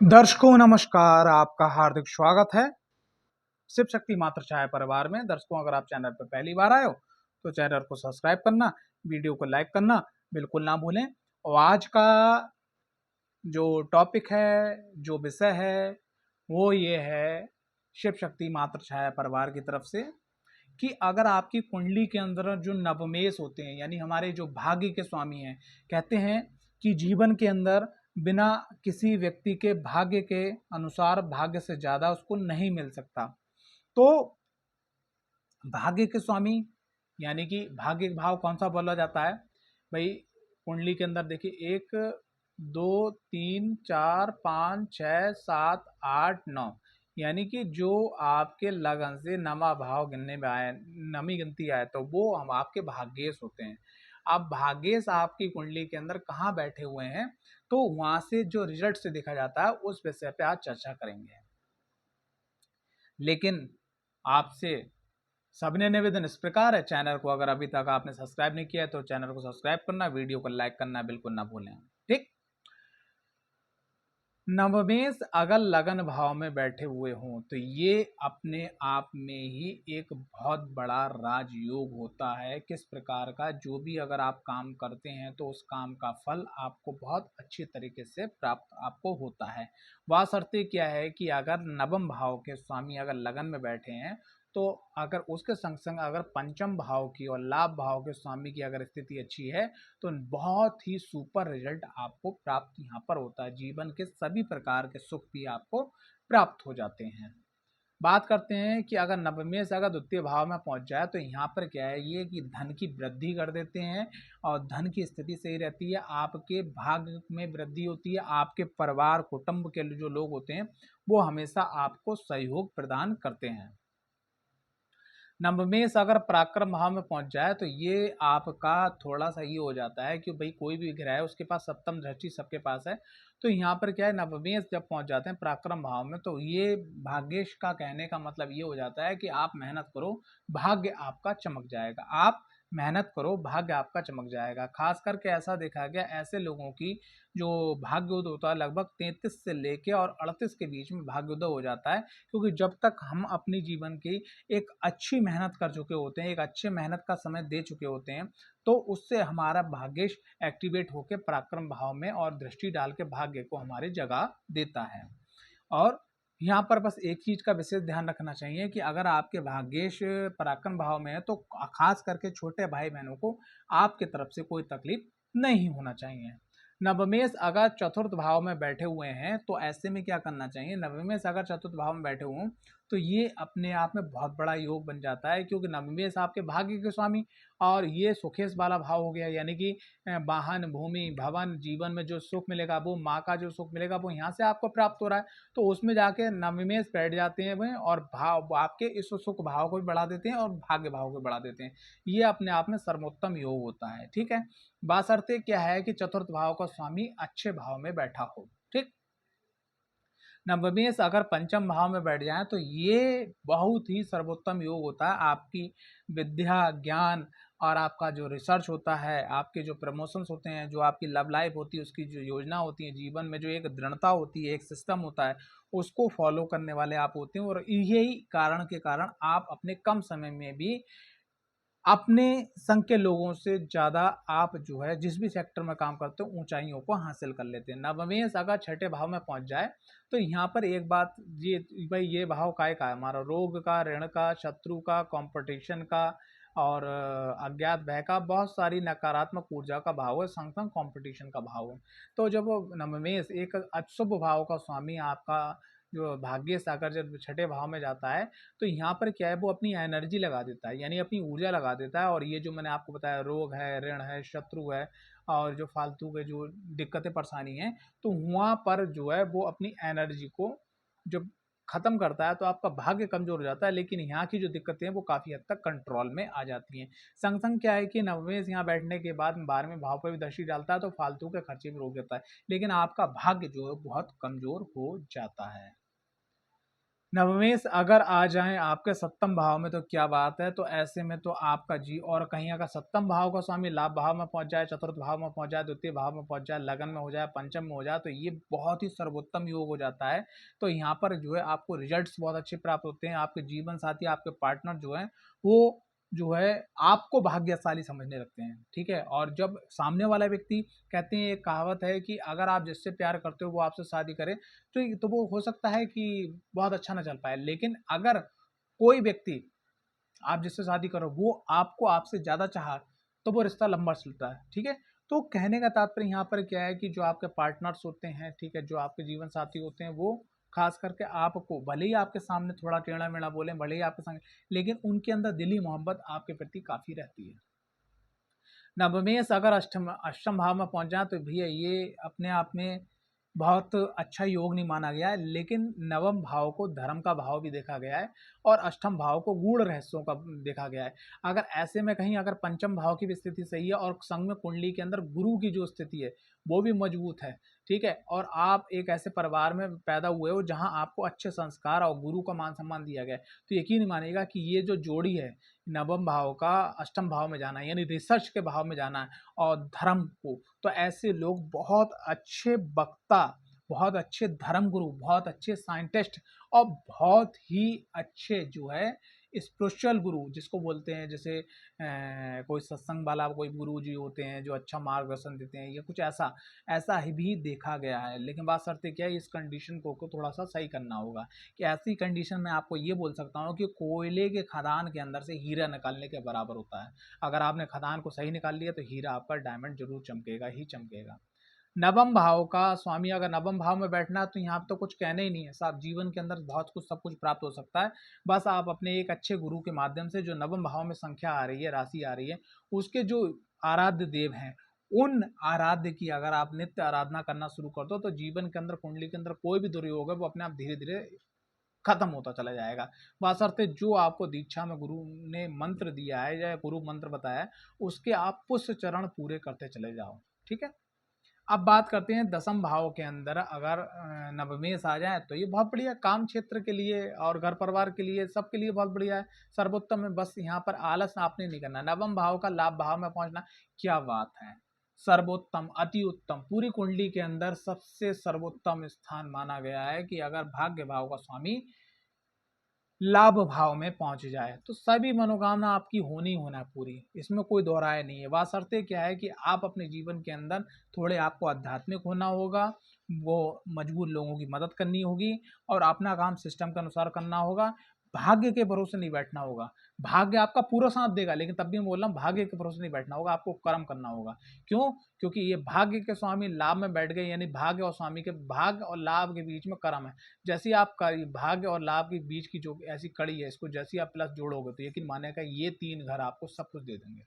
दर्शकों नमस्कार, आपका हार्दिक स्वागत है शिव शक्ति मात्र छाया परिवार में। दर्शकों, अगर आप चैनल पर पहली बार आए हो तो चैनल को सब्सक्राइब करना, वीडियो को लाइक करना बिल्कुल ना भूलें। और आज का जो टॉपिक है, जो विषय है, वो ये है शिव शक्ति मात्र छाया परिवार की तरफ से कि अगर आपकी कुंडली के अंदर जो नवमेष होते हैं, यानी हमारे जो भाग्य के स्वामी हैं, कहते हैं कि जीवन के अंदर बिना किसी व्यक्ति के भाग्य के अनुसार भाग्य से ज्यादा उसको नहीं मिल सकता। तो भाग्य के स्वामी यानी कि भाग्य भाव कौन सा बोला जाता है भाई? कुंडली के अंदर देखिए, 1 2 3 4 5 6 7 8 9, यानी कि जो आपके लगन से नमा भाव गिनने में आए, नमी गिनती आए, तो वो हम आपके भाग्येश होते हैं। अब भाग्येश आपकी कुंडली के अंदर कहाँ बैठे हुए हैं, तो वहां से जो रिजल्ट से देखा जाता है उस विषय पे आज चर्चा करेंगे। लेकिन आपसे सबने निवेदन इस प्रकार है, चैनल को अगर अभी तक आपने सब्सक्राइब नहीं किया है तो चैनल को सब्सक्राइब करना, वीडियो को लाइक करना बिल्कुल ना भूलें। ठीक। नवमेष अगर लगन भाव में बैठे हुए हों तो ये अपने आप में ही एक बहुत बड़ा राजयोग होता है। किस प्रकार का, जो भी अगर आप काम करते हैं तो उस काम का फल आपको बहुत अच्छी तरीके से प्राप्त आपको होता है। वह शर्तें क्या है कि अगर नवम भाव के स्वामी अगर लगन में बैठे हैं, तो अगर उसके संग संग अगर पंचम भाव की और लाभ भाव के स्वामी की अगर स्थिति अच्छी है तो बहुत ही सुपर रिजल्ट आपको प्राप्त यहाँ पर होता है। जीवन के सभी प्रकार के सुख भी आपको प्राप्त हो जाते हैं। बात करते हैं कि अगर नवमेष अगर द्वितीय भाव में पहुंच जाए तो यहाँ पर क्या है, ये कि धन की वृद्धि कर देते हैं और धन की स्थिति सही रहती है, आपके भाग्य में वृद्धि होती है, आपके परिवार कुटुंब के जो लोग होते हैं वो हमेशा आपको सहयोग प्रदान करते हैं। नवमेष अगर पराक्रम भाव में पहुंच जाए तो ये आपका थोड़ा सा ये हो जाता है कि भाई कोई भी ग्रह है उसके पास सप्तम दृष्टि सबके पास है। तो यहाँ पर क्या है, नवमेष जब पहुंच जाते हैं पराक्रम भाव में तो ये भाग्येश का कहने का मतलब ये हो जाता है कि आप मेहनत करो, भाग्य आपका चमक जाएगा। आप मेहनत करो, भाग्य आपका चमक जाएगा। खास करके ऐसा देखा गया, ऐसे लोगों की जो भाग्योदय होता है लगभग 33 से लेके और 38 के बीच में भाग्योदय हो जाता है। क्योंकि जब तक हम अपनी जीवन की एक अच्छी मेहनत कर चुके होते हैं, एक अच्छे मेहनत का समय दे चुके होते हैं, तो उससे हमारा भाग्येश एक्टिवेट होकर पराक्रम भाव में और दृष्टि डाल के भाग्य को हमारी जगह देता है। और यहाँ पर बस एक चीज का विशेष ध्यान रखना चाहिए कि अगर आपके भाग्येश पराक्रम भाव में है तो खास करके छोटे भाई बहनों को आपके तरफ से कोई तकलीफ नहीं होना चाहिए। नवमेष अगर चतुर्थ भाव में बैठे हुए हैं तो ऐसे में क्या करना चाहिए, नवमेष अगर चतुर्थ भाव में बैठे हुए हों तो ये अपने आप में बहुत बड़ा योग बन जाता है, क्योंकि नवमेष आपके भाग्य के स्वामी और ये सुखेश वाला भाव हो गया, यानी कि वाहन भूमि भवन जीवन में जो सुख मिलेगा, वो माँ का जो सुख मिलेगा वो यहाँ से आपको प्राप्त हो रहा है। तो उसमें जाके नवमेष बैठ जाते हैं वह और भाव आपके इस सुख भाव को भी बढ़ा देते हैं और भाग्य भाव को बढ़ा देते हैं। ये अपने आप में सर्वोत्तम योग होता है। ठीक है। बासर्ते क्या है कि चतुर्थ भाव का स्वामी अच्छे भाव में बैठा हो। ठीक। नवमेष अगर पंचम भाव में बैठ जाए तो ये बहुत ही सर्वोत्तम योग होता है। आपकी विद्या ज्ञान और आपका जो रिसर्च होता है, आपके जो प्रमोशंस होते हैं, जो आपकी लव लाइफ होती है, उसकी जो योजना होती है, जीवन में जो एक दृढ़ता होती है, एक सिस्टम होता है, उसको फॉलो करने वाले आप होते हैं। और यही कारण के कारण आप अपने कम समय में भी अपने संघ के लोगों से ज्यादा आप जो है जिस भी सेक्टर में काम करते हो ऊंचाइयों को हासिल कर लेते हैं। नवमेष अगर छठे भाव में पहुंच जाए तो यहाँ पर एक बात, ये भाई ये भाव काय का है, हमारा रोग का, ऋण का, शत्रु का, कंपटीशन का और अज्ञात भय का, बहुत सारी नकारात्मक ऊर्जा का भाव है, संग संग कॉम्पिटिशन का भाव है। तो जब वो नवमेष एक अशुभ भाव का स्वामी आपका जो भाग्य सागर जब छठे भाव में जाता है तो यहाँ पर क्या है, वो अपनी एनर्जी लगा देता है, यानी अपनी ऊर्जा लगा देता है। और ये जो मैंने आपको बताया, रोग है, ऋण है, शत्रु है और जो फालतू के जो दिक्कतें परेशानी है, तो वहाँ पर जो है वो अपनी एनर्जी को जब खत्म करता है तो आपका भाग्य कमजोर हो जाता है। लेकिन यहाँ की जो दिक्कतें हैं वो काफी हद तक कंट्रोल में आ जाती हैं। संग संग क्या है कि नवमेष यहाँ बैठने के बाद 12वें भाव पर भी दृष्टि डालता है तो फालतू के खर्चे भी रोक देता है, लेकिन आपका भाग्य जो है बहुत कमजोर हो जाता है। नवमेश अगर आ जाएं आपके सप्तम भाव में तो क्या बात है। तो ऐसे में तो आपका जी, और कहीं अगर सप्तम भाव का स्वामी लाभ भाव में पहुंच जाए, चतुर्थ भाव में पहुंच जाए, द्वितीय भाव में पहुंच जाए, लगन में हो जाए, पंचम में हो जाए, तो ये बहुत ही सर्वोत्तम योग हो जाता है। तो यहाँ पर जो है आपको रिजल्ट्स बहुत अच्छे प्राप्त होते हैं। आपके जीवन साथी, आपके पार्टनर जो है वो जो है आपको भाग्यशाली समझने लगते हैं। ठीक है, और जब सामने वाला व्यक्ति, कहते हैं एक कहावत है कि अगर आप जिससे प्यार करते हो वो आपसे शादी करे तो वो हो सकता है कि बहुत अच्छा ना चल पाए। लेकिन अगर कोई व्यक्ति आप जिससे शादी करो वो आपको आपसे ज्यादा चाहा तो वो रिश्ता लंबा चलता है। ठीक है, तो कहने का तात्पर्य यहाँ पर क्या है कि जो आपके पार्टनर्स होते हैं, ठीक है, जो आपके जीवन साथी होते हैं, वो खास करके आपको, भले ही आपके सामने थोड़ा टेढ़ा मेढ़ा बोले, भले ही आपके संग, लेकिन उनके अंदर दिली मोहब्बत आपके प्रति काफी रहती है। नवमेश अगर अष्टम अष्टम भाव में पहुंच जाए तो भैया ये अपने आप में बहुत अच्छा योग नहीं माना गया है। लेकिन नवम भाव को धर्म का भाव भी देखा गया है और अष्टम भाव को गूढ़ रहस्यों का देखा गया है। अगर ऐसे में कहीं अगर पंचम भाव की भी स्थिति सही है और संग में कुंडली के अंदर गुरु की जो स्थिति है वो भी मजबूत है, ठीक है, और आप एक ऐसे परिवार में पैदा हुए हो जहां आपको अच्छे संस्कार और गुरु का मान सम्मान दिया गया है, तो यकीन मानिएगा कि ये जो जोड़ी है, नवम भाव का अष्टम भाव में जाना यानी रिसर्च के भाव में जाना है और धर्म को, तो ऐसे लोग बहुत अच्छे वक्ता, बहुत अच्छे धर्म गुरु, बहुत अच्छे साइंटिस्ट और बहुत ही अच्छे जो है स्पिरिचुअल गुरु जिसको बोलते हैं, जैसे कोई सत्संग वाला कोई गुरु जी होते हैं जो अच्छा मार्गदर्शन देते हैं, या कुछ ऐसा ऐसा ही भी देखा गया है। लेकिन बात शर्त क्या है, इस कंडीशन को थोड़ा सा सही करना होगा। कि ऐसी कंडीशन में आपको ये बोल सकता हूँ कि कोयले के खदान के अंदर से हीरा निकालने के बराबर होता है। अगर आपने खदान को सही निकाल लिया तो हीरा आपका डायमंड जरूर चमकेगा ही चमकेगा। नवम भाव का स्वामी अगर नवम भाव में बैठना तो यहाँ तो कुछ कहने ही नहीं है साहब, जीवन के अंदर बहुत कुछ सब कुछ प्राप्त हो सकता है। बस आप अपने एक अच्छे गुरु के माध्यम से, जो नवम भाव में संख्या आ रही है, राशि आ रही है, उसके जो आराध्य देव हैं, उन आराध्य की अगर आप नित्य आराधना करना शुरू कर दो तो जीवन के अंदर, कुंडली के अंदर कोई भी दुर्योग है वो अपने आप धीरे धीरे खत्म होता चला जाएगा। बशर्ते जो आपको दीक्षा में गुरु ने मंत्र दिया है या गुरु मंत्र बताया है उसके आप पुष्प चरण पूरे करते चले जाओ। ठीक है, अब बात करते हैं दसम भाव के अंदर अगर नवमेश आ जाए तो ये बहुत बढ़िया, काम क्षेत्र के लिए और घर परिवार के लिए, सबके लिए बहुत बढ़िया है, सर्वोत्तम है। बस यहाँ पर आलस आपने नहीं करना। नवम भाव का लाभ भाव में पहुंचना, क्या बात है, सर्वोत्तम, अति उत्तम, पूरी कुंडली के अंदर सबसे सर्वोत्तम स्थान माना गया है कि अगर भाग्य भाव का स्वामी लाभ भाव में पहुंच जाए तो सभी मनोकामना आपकी होनी होना है पूरी, इसमें कोई दो राय नहीं है। वासरते क्या है कि आप अपने जीवन के अंदर थोड़े आपको आध्यात्मिक होना होगा, वो मजबूर लोगों की मदद करनी होगी और अपना काम सिस्टम के अनुसार करना होगा। भाग्य के भरोसे नहीं बैठना होगा। भाग्य आपका पूरा साथ देगा, लेकिन तब भी मैं बोल रहा हूँ भाग्य के भरोसे नहीं बैठना होगा, आपको कर्म करना होगा। क्यों? क्योंकि ये भाग्य के स्वामी लाभ में बैठ गए, यानी भाग्य और स्वामी के, भाग्य और लाभ के बीच में कर्म है। जैसे ही आप भाग्य और लाभ के बीच की जो ऐसी कड़ी है, इसको जैसे ही आप प्लस जोड़ोगे तो यकीन मानेगा ये तीन घर आपको सब कुछ दे देंगे।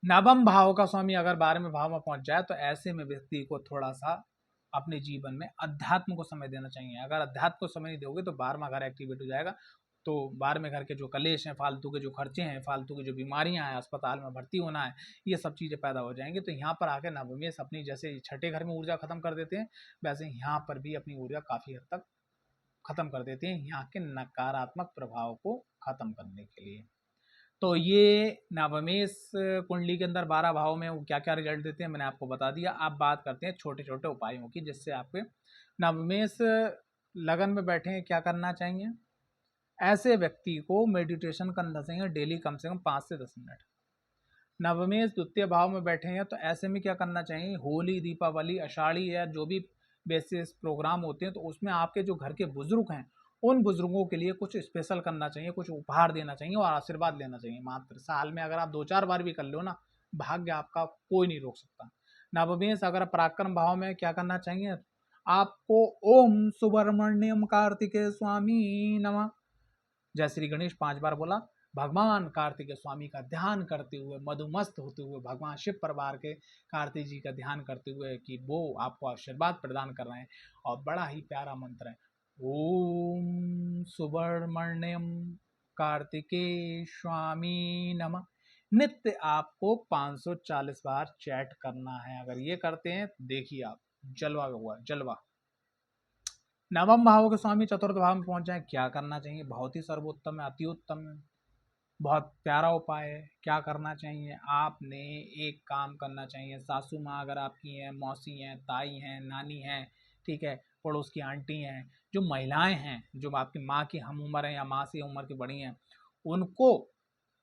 नवम भाव का स्वामी अगर 12वें भाव में पहुंच जाए तो ऐसे में व्यक्ति को थोड़ा सा अपने जीवन में अध्यात्म को समय देना चाहिए। अगर अध्यात्म को समय नहीं दोगे तो 12वां घर एक्टिवेट हो जाएगा, तो 12वें घर के जो कलेश हैं, फालतू के जो खर्चे हैं, फालतू की जो बीमारियां हैं, अस्पताल में भर्ती होना है, ये सब चीजें पैदा हो जाएंगी। तो यहाँ पर आके नवमेश अपनी, जैसे छठे घर में ऊर्जा खत्म कर देते हैं, वैसे यहाँ पर भी अपनी ऊर्जा काफी हद तक खत्म कर देते हैं, यहाँ के नकारात्मक प्रभाव को खत्म करने के लिए। तो ये नवमेश कुंडली के अंदर 12 भाव में वो क्या क्या रिजल्ट देते हैं मैंने आपको बता दिया। आप बात करते हैं छोटे छोटे उपायों की, जिससे आपके नवमेश लगन में बैठे हैं क्या करना चाहिए। ऐसे व्यक्ति को मेडिटेशन करना चाहिए डेली कम से कम 5 से 10 मिनट। नवमेश द्वितीय भाव में बैठे हैं तो ऐसे में क्या करना चाहिए, होली, दीपावली, आषाढ़ी या जो भी बेसिस प्रोग्राम होते हैं तो उसमें आपके जो घर के बुजुर्ग हैं उन बुजुर्गों के लिए कुछ स्पेशल करना चाहिए, कुछ उपहार देना चाहिए और आशीर्वाद लेना चाहिए। मात्र साल में अगर आप 2-4 बार भी कर लो ना, भाग्य आपका कोई नहीं रोक सकता। नवमेश अगर पराक्रम भाव में क्या करना चाहिए आपको, ओम सुब्रमण्यम कार्तिकेय स्वामी नमः, जय श्री गणेश 5 बार बोला। भगवान कार्तिक स्वामी का ध्यान करते हुए, मधुमस्त होते हुए, भगवान शिव परिवार के कार्तिक जी का ध्यान करते हुए कि वो आपको आशीर्वाद प्रदान कर रहे हैं। और बड़ा ही प्यारा मंत्र है, ओम सुब्रमण्यम कार्तिकेय स्वामी नमः। नित्य आपको 540 बार चैट करना है। अगर ये करते हैं देखिए आप, जलवा हुआ जलवा। नवम भाव के स्वामी चतुर्थ भाव में पहुंच जाए, क्या करना चाहिए? बहुत ही सर्वोत्तम है, अति उत्तम है, बहुत प्यारा उपाय है। क्या करना चाहिए? आपने एक काम करना चाहिए। सासू माँ अगर आपकी हैं, मौसी हैं, ताई हैं, नानी हैं, ठीक है, पड़ोस की आंटी हैं, जो महिलाएं हैं, जो आपकी माँ की हम उम्र है या माँ से उम्र की बड़ी हैं, उनको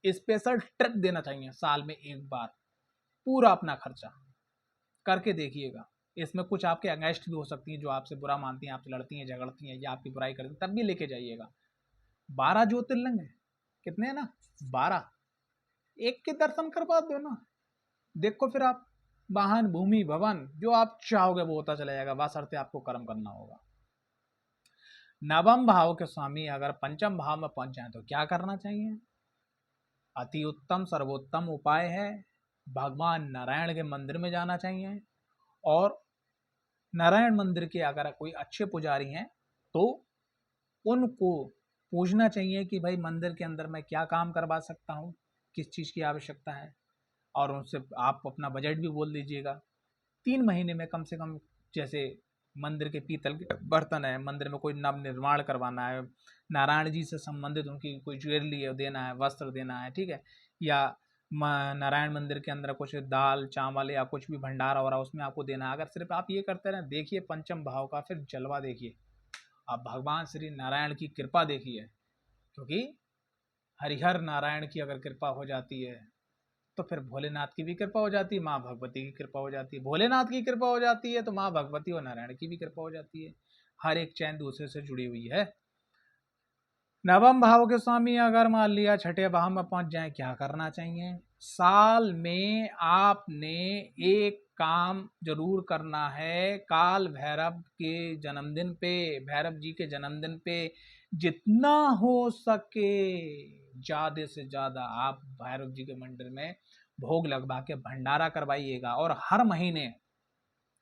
स्पेशल ट्रिप देना चाहिए साल में एक बार, पूरा अपना खर्चा करके देखिएगा। इसमें कुछ आपके अगेंस्ट भी हो सकती हैं, जो आपसे बुरा मानती हैं, आपसे लड़ती हैं, झगड़ती हैं या आपकी बुराई करती हैं, तब भी लेके जाइएगा। 12 ज्योतिर्लिंग है, कितने हैं ना, 12, एक के दर्शन करवा दो ना। देखो फिर आप वाहन, भूमि, भवन जो आप चाहोगे वो होता चला जाएगा, बशर्ते आपको कर्म करना होगा। नवम भाव के स्वामी अगर पंचम भाव में पहुंच जाए तो क्या करना चाहिए? अति उत्तम सर्वोत्तम उपाय है, भगवान नारायण के मंदिर में जाना चाहिए। और नारायण मंदिर के अगर कोई अच्छे पुजारी हैं तो उनको पूछना चाहिए कि भाई मंदिर के अंदर मैं क्या काम करवा सकता हूँ, किस चीज़ की आवश्यकता है, और उनसे आप अपना बजट भी बोल दीजिएगा। 3 महीने में कम से कम, जैसे मंदिर के पीतल के बर्तन है, मंदिर में कोई नव निर्माण करवाना है, नारायण जी से संबंधित उनकी कोई ज्वेलरी देना है, वस्त्र देना है, ठीक है, या नारायण मंदिर के अंदर कुछ दाल चावल या कुछ भी भंडारा हो रहा है उसमें आपको देना है। अगर सिर्फ आप ये करते रहें, देखिए पंचम भाव का फिर जलवा देखिए, आप भगवान श्री नारायण की कृपा देखिए, क्योंकि हरिहर नारायण की अगर कृपा हो जाती है तो फिर भोलेनाथ की भी कृपा हो जाती है, माँ भगवती की कृपा हो जाती है, भोलेनाथ की कृपा हो जाती है तो माँ भगवती और नारायण की भी कृपा हो जाती है। हर एक चैन दूसरे से जुड़ी हुई है। नवम भाव के स्वामी अगर मान लिया छठे भाव में पहुंच जाए, क्या करना चाहिए? साल में आपने एक काम जरूर करना है, काल भैरव के जन्मदिन पे, भैरव जी के जन्मदिन पे जितना हो सके ज्यादा से ज्यादा आप भैरव जी के मंदिर में भोग लगवा के भंडारा करवाइएगा। और हर महीने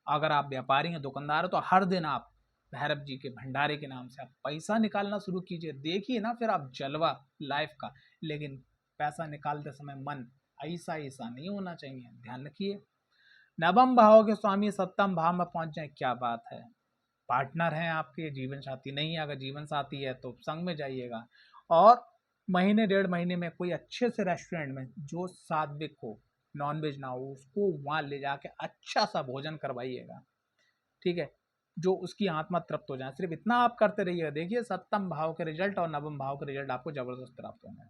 अगर आप व्यापारी हैं, दुकानदार हो, तो हर दिन आप भैरव जी के भंडारे के नाम से आप पैसा निकालना शुरू कीजिए। देखिए ना फिर आप जलवा लाइफ का। लेकिन पैसा निकालते समय मन ऐसा ऐसा नहीं होना चाहिए, ध्यान रखिए। नवम भाव के स्वामी सप्तम भाव में पहुंच जाए, क्या बात है, पार्टनर है आपके, जीवन साथी नहीं है, अगर जीवन साथी है तो संग में जाइएगा। और महीने 1.5 महीने में कोई अच्छे से रेस्टोरेंट में जो सात्विक हो, नॉनवेज ना हो, उसको वहां ले जाके अच्छा सा भोजन करवाइएगा, ठीक है, जो उसकी आत्मा तृप्त हो जाए। सिर्फ इतना आप करते रहिएगा, देखिए सप्तम भाव के रिजल्ट और नवम भाव के रिजल्ट आपको जबरदस्त प्राप्त होंगे।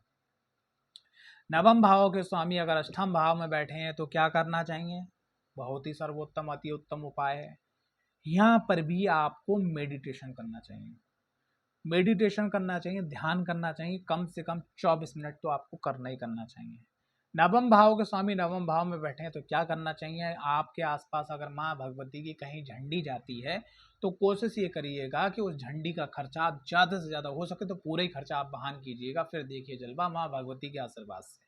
नवम भाव के स्वामी अगर अष्टम भाव में बैठे हैं तो क्या करना चाहिए? बहुत ही सर्वोत्तम अति उत्तम उपाय है। यहाँ पर भी आपको मेडिटेशन करना चाहिए, मेडिटेशन करना चाहिए, ध्यान करना चाहिए, कम से कम 24 मिनट तो आपको करना ही करना चाहिए। नवम भाव के स्वामी नवम भाव में बैठे हैं तो क्या करना चाहिए? आपके आसपास अगर माँ भगवती की कहीं झंडी जाती है तो कोशिश ये करिएगा कि उस झंडी का खर्चा आप ज़्यादा से ज़्यादा हो सके तो पूरा ही खर्चा आप वहन कीजिएगा, फिर देखिए जलवा माँ भगवती के आशीर्वाद से।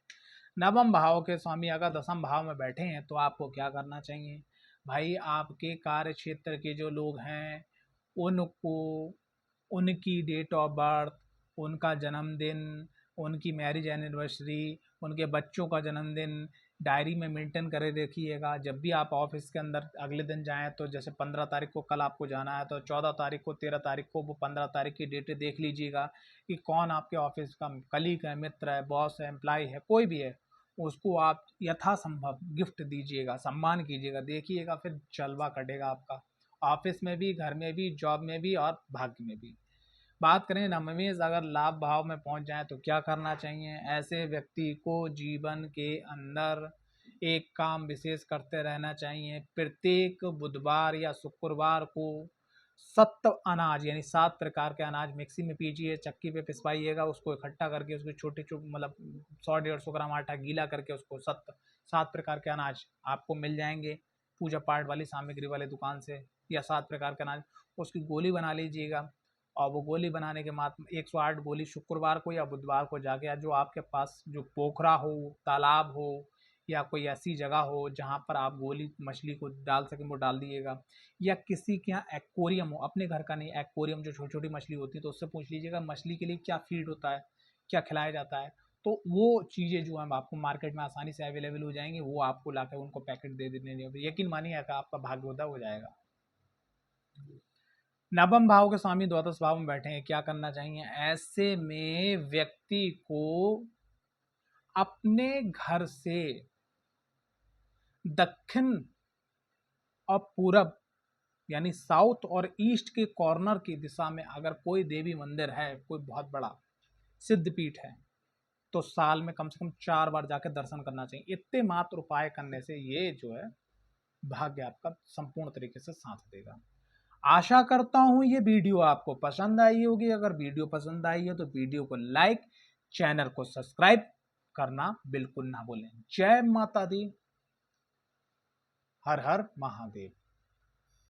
नवम भाव के स्वामी अगर दसम भाव में बैठे हैं तो आपको क्या करना चाहिए? भाई आपके कार्य क्षेत्र के जो लोग हैं उनको उनकी डेट ऑफ बर्थ, उनका जन्मदिन, उनकी मैरिज एनिवर्सरी, उनके बच्चों का जन्मदिन डायरी में मेंटेन करे रखिएगा। जब भी आप ऑफिस के अंदर अगले दिन जाएं तो जैसे 15 तारीख को कल आपको जाना है तो 14 तारीख को, 13 तारीख को, वो 15 तारीख की डेटें देख लीजिएगा कि कौन आपके ऑफिस का कलीग है, मित्र है, बॉस है, एम्प्लॉय है, कोई भी है, उसको आप यथासंभव गिफ्ट दीजिएगा, सम्मान कीजिएगा। देखिएगा फिर जलवा कटेगा आपका, ऑफिस में भी, घर में भी, जॉब में भी और भाग्य में भी। बात करें नवमी अगर लाभ भाव में पहुंच जाए तो क्या करना चाहिए? ऐसे व्यक्ति को जीवन के अंदर एक काम विशेष करते रहना चाहिए। प्रत्येक बुधवार या शुक्रवार को सत्व अनाज यानी 7 प्रकार के अनाज मिक्सी में पीजिए, चक्की पे पिसवाइएगा, उसको इकट्ठा करके उसके छोटे छोटे मतलब 100-150 ग्राम आटा गीला करके उसको 7 प्रकार के अनाज आपको मिल जाएंगे पूजा पाठ वाली सामग्री वाले दुकान से, या 7 प्रकार के अनाज, उसकी गोली बना लीजिएगा। और वो गोली बनाने के बाद 108 गोली शुक्रवार को या बुधवार को जाके, या जो आपके पास जो पोखरा हो, तालाब हो, या कोई ऐसी जगह हो जहाँ पर आप गोली मछली को डाल सकें वो डाल दिएगा। या किसी के यहाँ एक्वेरियम हो, अपने घर का नहीं, एक्वेरियम जो छोटी छोटी मछली होती है तो उससे पूछ लीजिएगा मछली के लिए क्या फीड होता है, क्या खिलाया जाता है, तो वो चीज़ें जो है आपको मार्केट में आसानी से अवेलेबल हो जाएंगी, वो आपको लाकर उनको पैकेट दे देने, यकीन मानिए आपका भाग्योदय हो जाएगा। नवम भाव के स्वामी द्वादश भाव में बैठे हैं, क्या करना चाहिए? ऐसे में व्यक्ति को अपने घर से दक्षिण और पूरब यानी साउथ और ईस्ट के कॉर्नर की दिशा में अगर कोई देवी मंदिर है, कोई बहुत बड़ा सिद्धपीठ है, तो साल में कम से कम 4 बार जाकर दर्शन करना चाहिए। इतने मात्र उपाय करने से ये जो है भाग्य आपका संपूर्ण तरीके से साथ देगा। आशा करता हूं ये वीडियो आपको पसंद आई होगी। अगर वीडियो पसंद आई है तो वीडियो को लाइक, चैनल को सब्सक्राइब करना बिल्कुल ना भूलें। जय माता दी, हर हर महादेव।